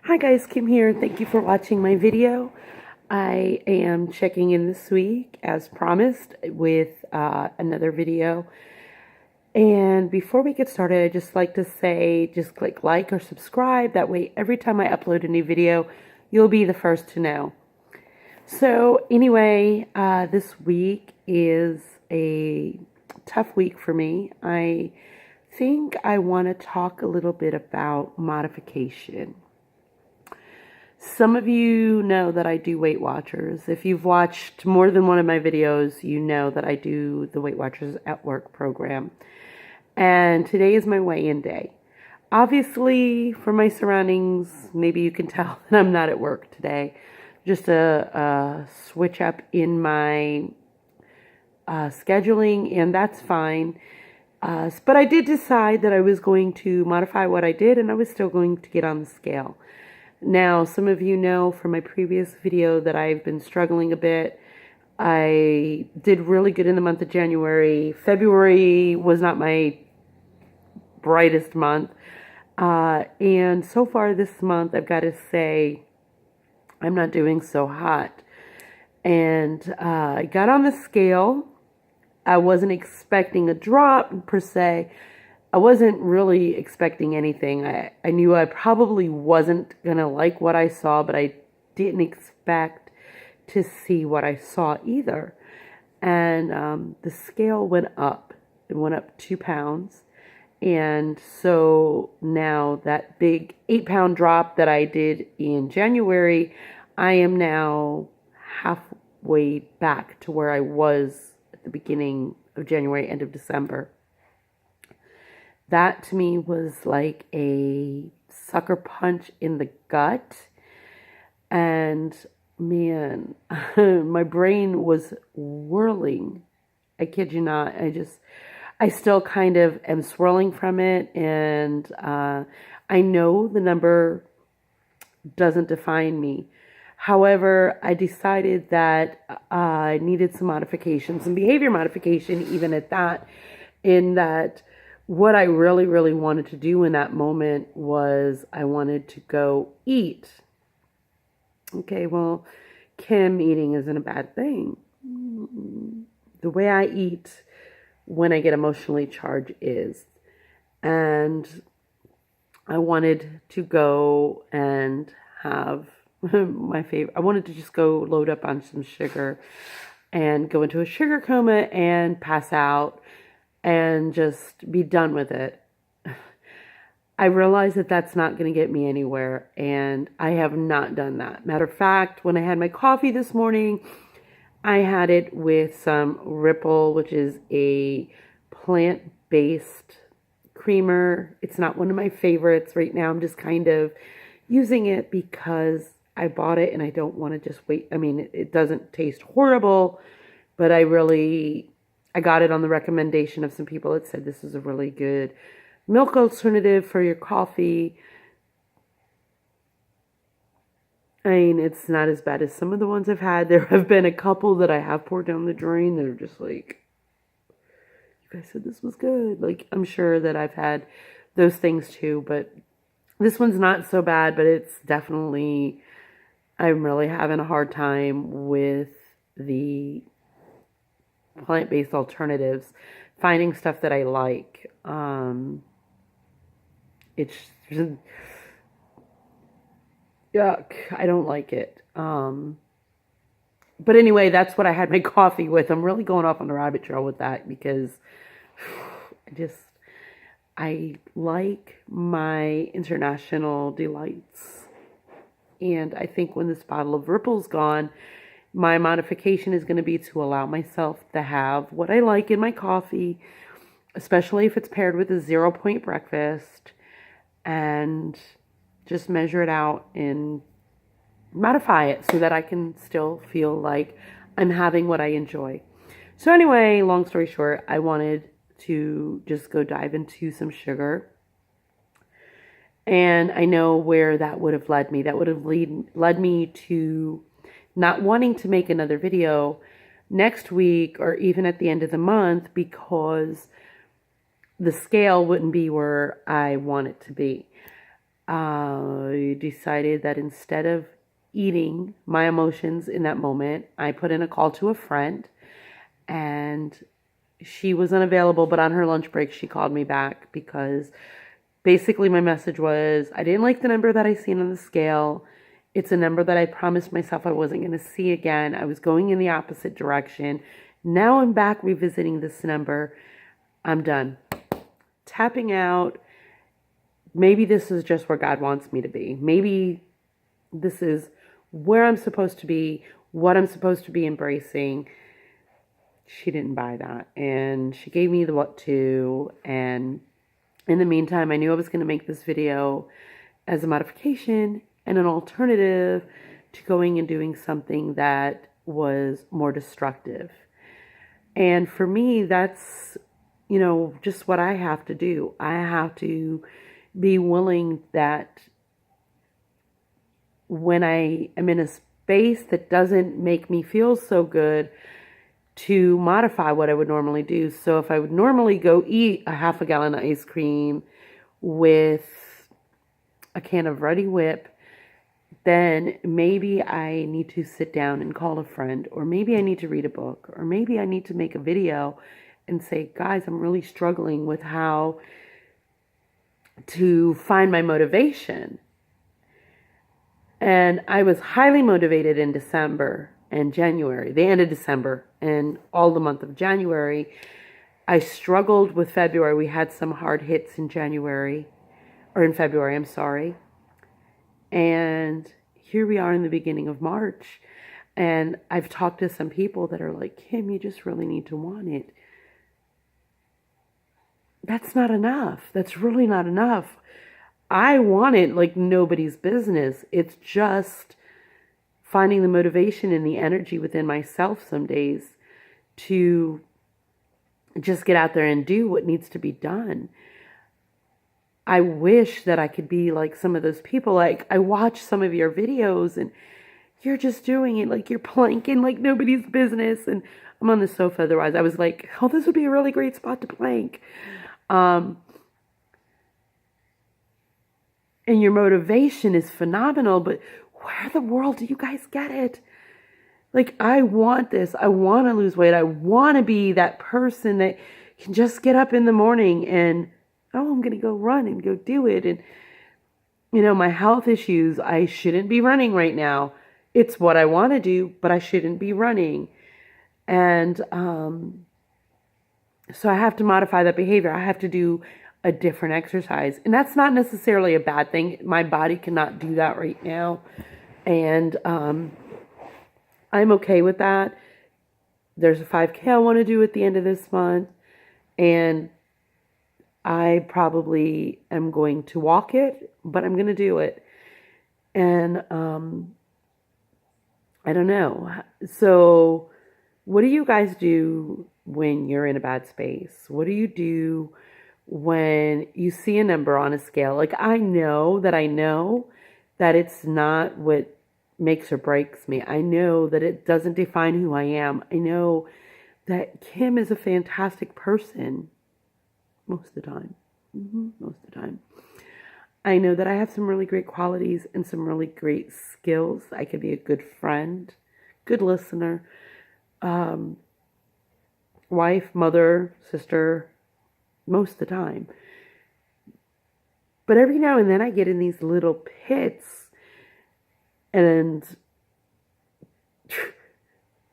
Hi guys, Kim here. Thank you for watching my video. I am checking in this week as promised with another video. And before we get started, I'd just like to say just click like or subscribe. That way every time I upload a new video, you'll be the first to know. So anyway, this week is a tough week for me. I think I want to talk a little bit about modification. Some of you know that I do Weight Watchers. If you've watched more than one of my videos, you know that I do the Weight Watchers at Work program. And today is my weigh-in day. Obviously, from my surroundings, maybe you can tell that I'm not at work today. Just a switch up in my scheduling, and that's fine. But I did decide that I was going to modify what I did, and I was still going to get on the scale. Now, some of you know from my previous video that I've been struggling a bit. I did really good in the month of January. February was not my brightest month. And so far this month, I've got to say, I'm not doing so hot. And I got on the scale. I wasn't expecting a drop per se. I wasn't really expecting anything. I knew I probably wasn't going to like what I saw, but I didn't expect to see what I saw either. And the scale went up. It went up 2 pounds. And so now that big 8-pound drop that I did in January, I am now halfway back to where I was at the beginning of January, end of December. That to me was like a sucker punch in the gut. And man, my brain was whirling. I kid you not. I still kind of am swirling from it. And I know the number doesn't define me. However, I decided that I needed some modification, some behavior modification, even at that, in that what I really, really wanted to do in that moment was I wanted to go eat. Okay, well, Kim, eating isn't a bad thing. The way I eat when I get emotionally charged is. And I wanted to go and have my favorite. I wanted to just go load up on some sugar and go into a sugar coma and pass out and just be done with it. I realize that that's not going to get me anywhere, and I have not done that. Matter of fact, when I had my coffee this morning, I had it with some Ripple, which is a plant-based creamer. It's not one of my favorites right now. I'm just kind of using it because I bought it and I don't want to just wait. I mean, it doesn't taste horrible, but I got it on the recommendation of some people that said this is a really good milk alternative for your coffee. I mean, it's not as bad as some of the ones I've had. There have been a couple that I have poured down the drain that are just like, you guys said this was good. Like, I'm sure that I've had those things too, but this one's not so bad, but it's definitely, I'm really having a hard time with the plant-based alternatives, finding stuff that I like. It's just, yuck. I don't like it. But anyway, that's what I had my coffee with. I'm really going off on the rabbit trail with that because I like my International Delights. And I think when this bottle of Ripple's gone, my modification is going to be to allow myself to have what I like in my coffee, especially if it's paired with a 0-point breakfast, and just measure it out and modify it so that I can still feel like I'm having what I enjoy. So anyway, long story short, I wanted to just go dive into some sugar. And I know where that would have led me. That would have led me to not wanting to make another video next week or even at the end of the month because the scale wouldn't be where I want it to be. I decided that instead of eating my emotions in that moment, I put in a call to a friend, and she was unavailable, but on her lunch break, she called me back because basically my message was, I didn't like the number that I seen on the scale. It's a number that I promised myself I wasn't going to see again. I was going in the opposite direction. Now I'm back revisiting this number. I'm done. Tapping out. Maybe this is just where God wants me to be. Maybe this is where I'm supposed to be, what I'm supposed to be embracing. She didn't buy that. And she gave me the what to. And in the meantime, I knew I was going to make this video as a modification and an alternative to going and doing something that was more destructive. And for me, that's, just what I have to do. I have to be willing that when I am in a space that doesn't make me feel so good, to modify what I would normally do. So if I would normally go eat a half a gallon of ice cream with a can of Ready Whip, then maybe I need to sit down and call a friend, or maybe I need to read a book, or maybe I need to make a video and say, guys, I'm really struggling with how to find my motivation. And I was highly motivated in December and January, the end of December and all the month of January. I struggled with February. We had some hard hits in February, I'm sorry. And here we are in the beginning of March. And I've talked to some people that are like, Kim, you just really need to want it. That's not enough. That's really not enough. I want it like nobody's business. It's just finding the motivation and the energy within myself some days to just get out there and do what needs to be done. I wish that I could be like some of those people. Like, I watch some of your videos and you're just doing it like you're planking like nobody's business. And I'm on the sofa otherwise. I was like, oh, this would be a really great spot to plank. And your motivation is phenomenal, but where in the world do you guys get it? Like, I want this. I want to lose weight. I want to be that person that can just get up in the morning and, oh, I'm going to go run and go do it. And, my health issues, I shouldn't be running right now. It's what I want to do, but I shouldn't be running. And so I have to modify that behavior. I have to do a different exercise. And that's not necessarily a bad thing. My body cannot do that right now. And I'm okay with that. There's a 5K I want to do at the end of this month. And I probably am going to walk it, but I'm going to do it. And I don't know. So what do you guys do when you're in a bad space? What do you do when you see a number on a scale? Like, I know that it's not what makes or breaks me. I know that it doesn't define who I am. I know that Kim is a fantastic person most of the time. Most of the time. I know that I have some really great qualities and some really great skills. I could be a good friend, good listener, wife, mother, sister, most of the time. But every now and then I get in these little pits and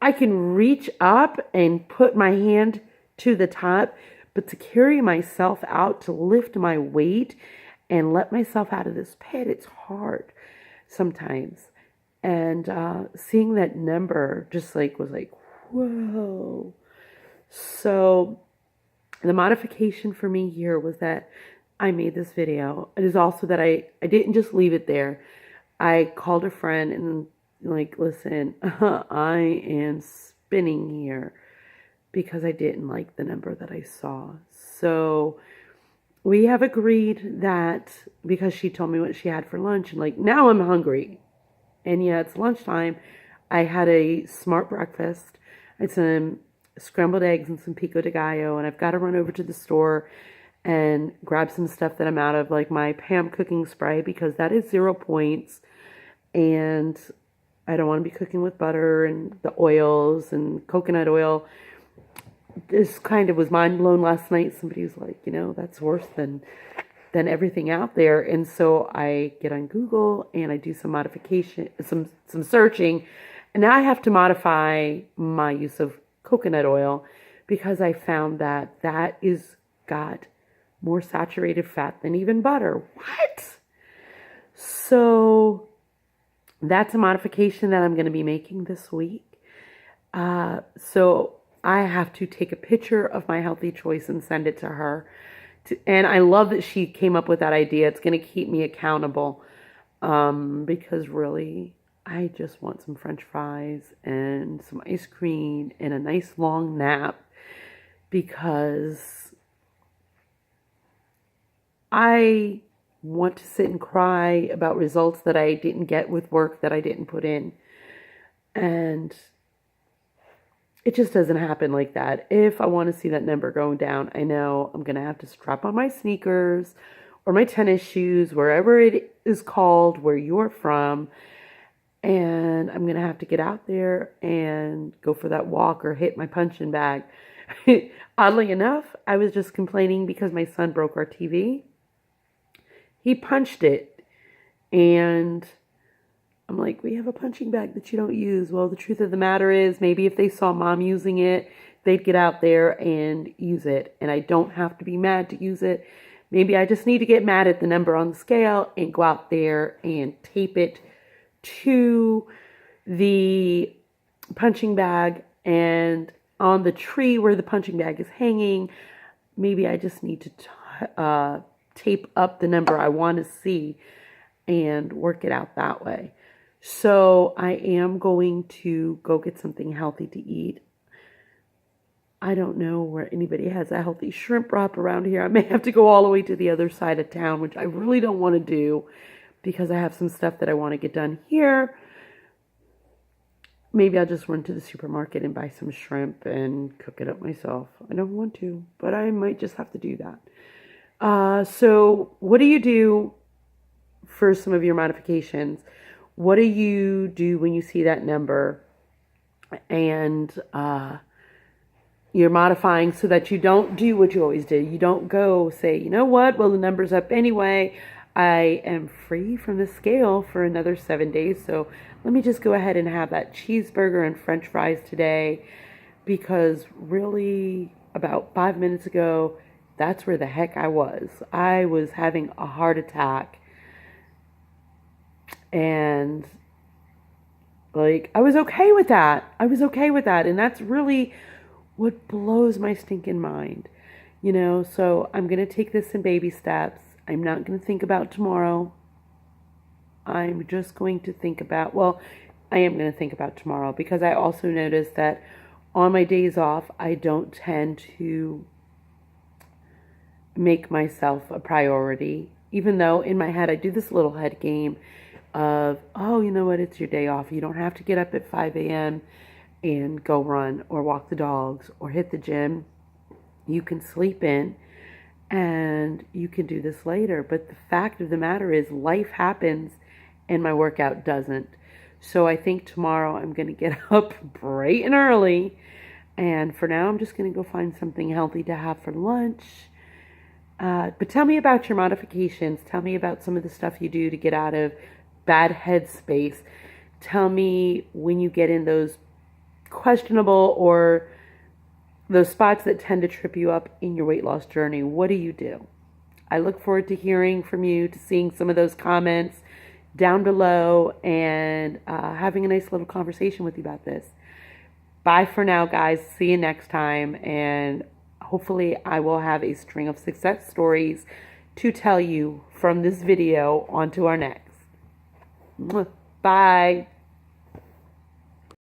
I can reach up and put my hand to the top, but to carry myself out, to lift my weight and let myself out of this pit, it's hard sometimes. And seeing that number just was like, whoa. So the modification for me here was that I made this video. It is also that I didn't just leave it there. I called a friend and listen, I am spinning here because I didn't like the number that I saw. So we have agreed that, because she told me what she had for lunch, and now I'm hungry. And yeah, it's lunchtime. I had a smart breakfast. I had some scrambled eggs and some pico de gallo, and I've got to run over to the store and grab some stuff that I'm out of, like my Pam cooking spray, because that is 0 points. And I don't want to be cooking with butter and the oils and coconut oil. This kind of was mind blown last night. Somebody was like, that's worse than everything out there. And so I get on Google and I do some modification, some searching, and now I have to modify my use of coconut oil because I found that that is got more saturated fat than even butter. What? So that's a modification that I'm going to be making this week. So I have to take a picture of my healthy choice and send it to her. And I love that she came up with that idea. It's going to keep me accountable, because really, I just want some French fries and some ice cream and a nice long nap, because I want to sit and cry about results that I didn't get with work that I didn't put in. And it just doesn't happen like that. If I want to see that number going down, I know I'm going to have to strap on my sneakers or my tennis shoes, wherever it is called, where you're from. And I'm going to have to get out there and go for that walk or hit my punching bag. Oddly enough, I was just complaining because my son broke our TV. He punched it, and I'm like, we have a punching bag that you don't use. Well, the truth of the matter is, maybe if they saw mom using it, they'd get out there and use it. And I don't have to be mad to use it. Maybe I just need to get mad at the number on the scale and go out there and tape it to the punching bag, and on the tree where the punching bag is hanging, maybe I just need to tape up the number I want to see and work it out that way. So I am going to go get something healthy to eat. I don't know where anybody has a healthy shrimp wrap around here. I may have to go all the way to the other side of town, which I really don't want to do because I have some stuff that I want to get done here. Maybe I'll just run to the supermarket and buy some shrimp and cook it up myself. I don't want to, but I might just have to do that. So what do you do for some of your modifications? What do you do when you see that number and you're modifying so that you don't do what you always did? You don't go say, you know what, well, the number's up anyway. I am free from the scale for another 7 days, so let me just go ahead and have that cheeseburger and French fries today, because really about 5 minutes ago, that's where the heck I was. I was having a heart attack. And like, I was okay with that. And that's really what blows my stinking mind. So I'm going to take this in baby steps. I'm not going to think about tomorrow. I'm just going to think about, well, I am going to think about tomorrow, because I also noticed that on my days off, I don't tend to make myself a priority, even though in my head I do this little head game of, oh, you know what, it's your day off. You don't have to get up at 5 a.m. and go run or walk the dogs or hit the gym. You can sleep in and you can do this later. But the fact of the matter is, life happens and my workout doesn't. So I think tomorrow I'm going to get up bright and early. And for now, I'm just going to go find something healthy to have for lunch. But tell me about your modifications. Tell me about some of the stuff you do to get out of bad headspace. Tell me when you get in those questionable or those spots that tend to trip you up in your weight loss journey. What do you do? I look forward to hearing from you, to seeing some of those comments down below, and having a nice little conversation with you about this. Bye for now, guys. See you next time. And hopefully I will have a string of success stories to tell you from this video on to our next. Bye.